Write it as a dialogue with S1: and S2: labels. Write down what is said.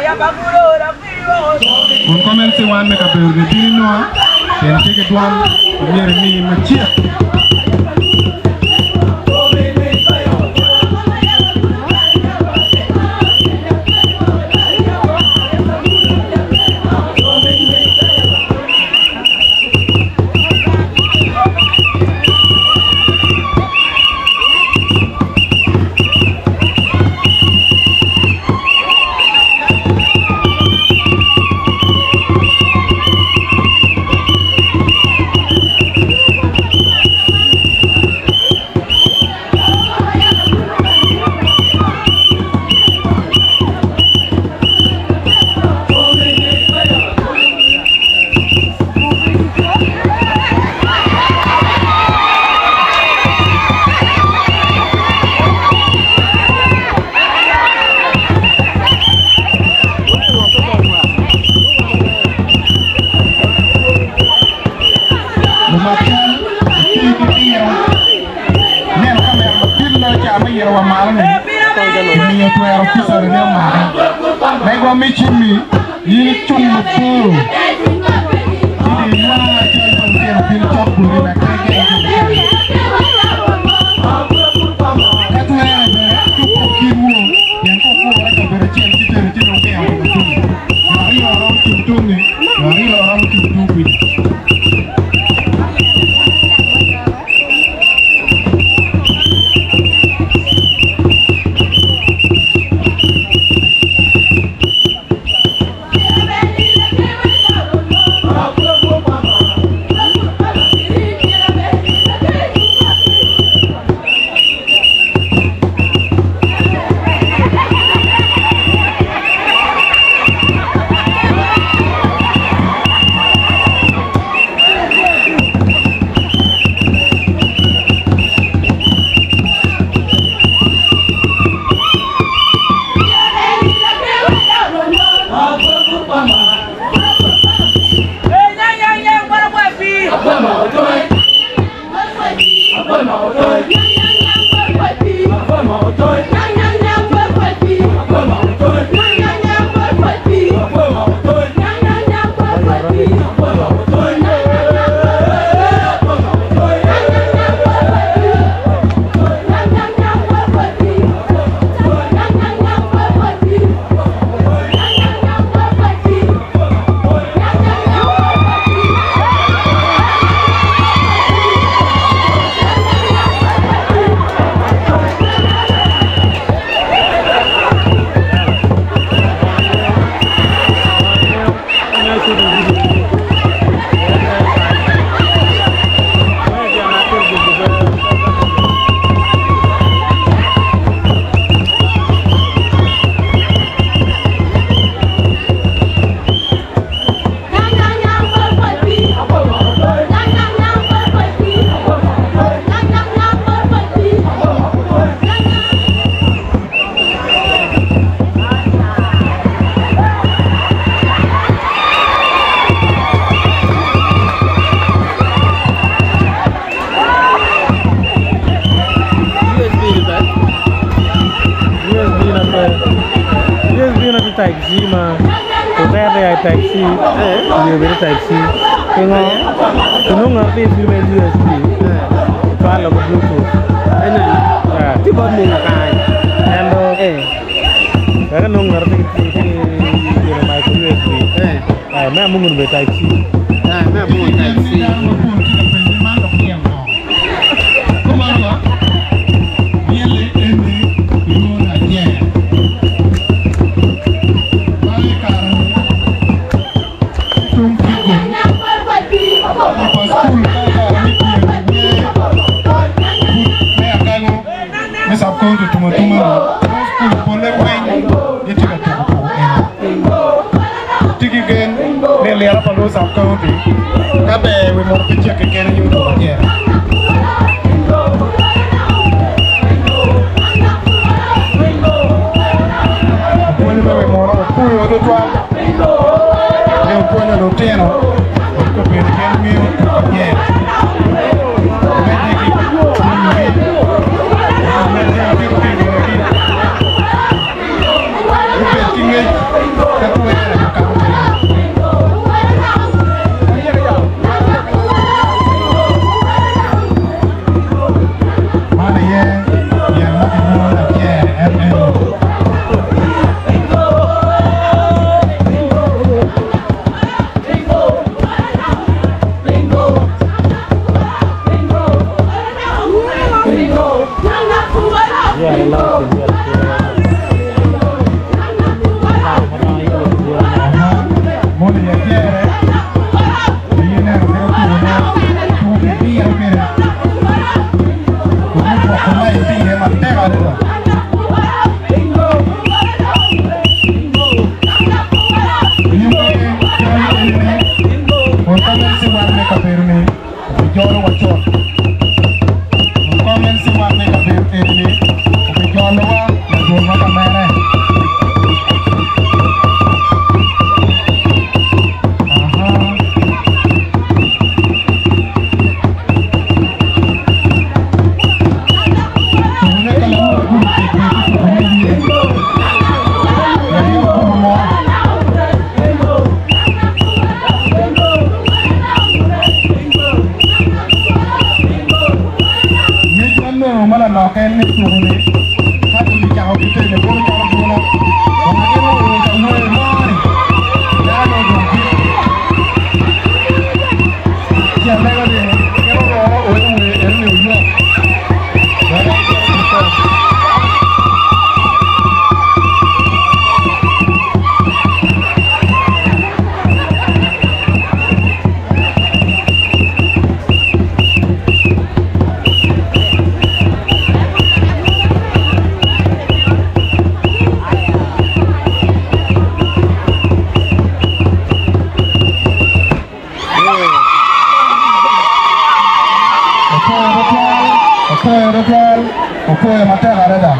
S1: On commence one make up the dino, then take it one near me, Machia.
S2: Taxi mà có vẻ là taxi nhiều về taxi cái nó ngerti film USB soal lo bluetooth nah itu buat mula kan ando karena nó ngerti cái micro USB mẹ muốn về taxi mẹ muốn taxi
S1: Sabconto tuma pole weng itu kan tiki gen nele ala palo sabconto kabe we mo picha ke kene yudo ya pole we mo ro puyo do twa le pole lo teno ko pe ken mi ya kabirni bijolo wachon komen si wane kabirni bijolo wa na goma kamere mana noken ni turuni hatu ni chao kite ne bor chao bula ona ke no ta no e mari ya no do ki ya le ga de ke no o e e ne uyo Okoye matela reda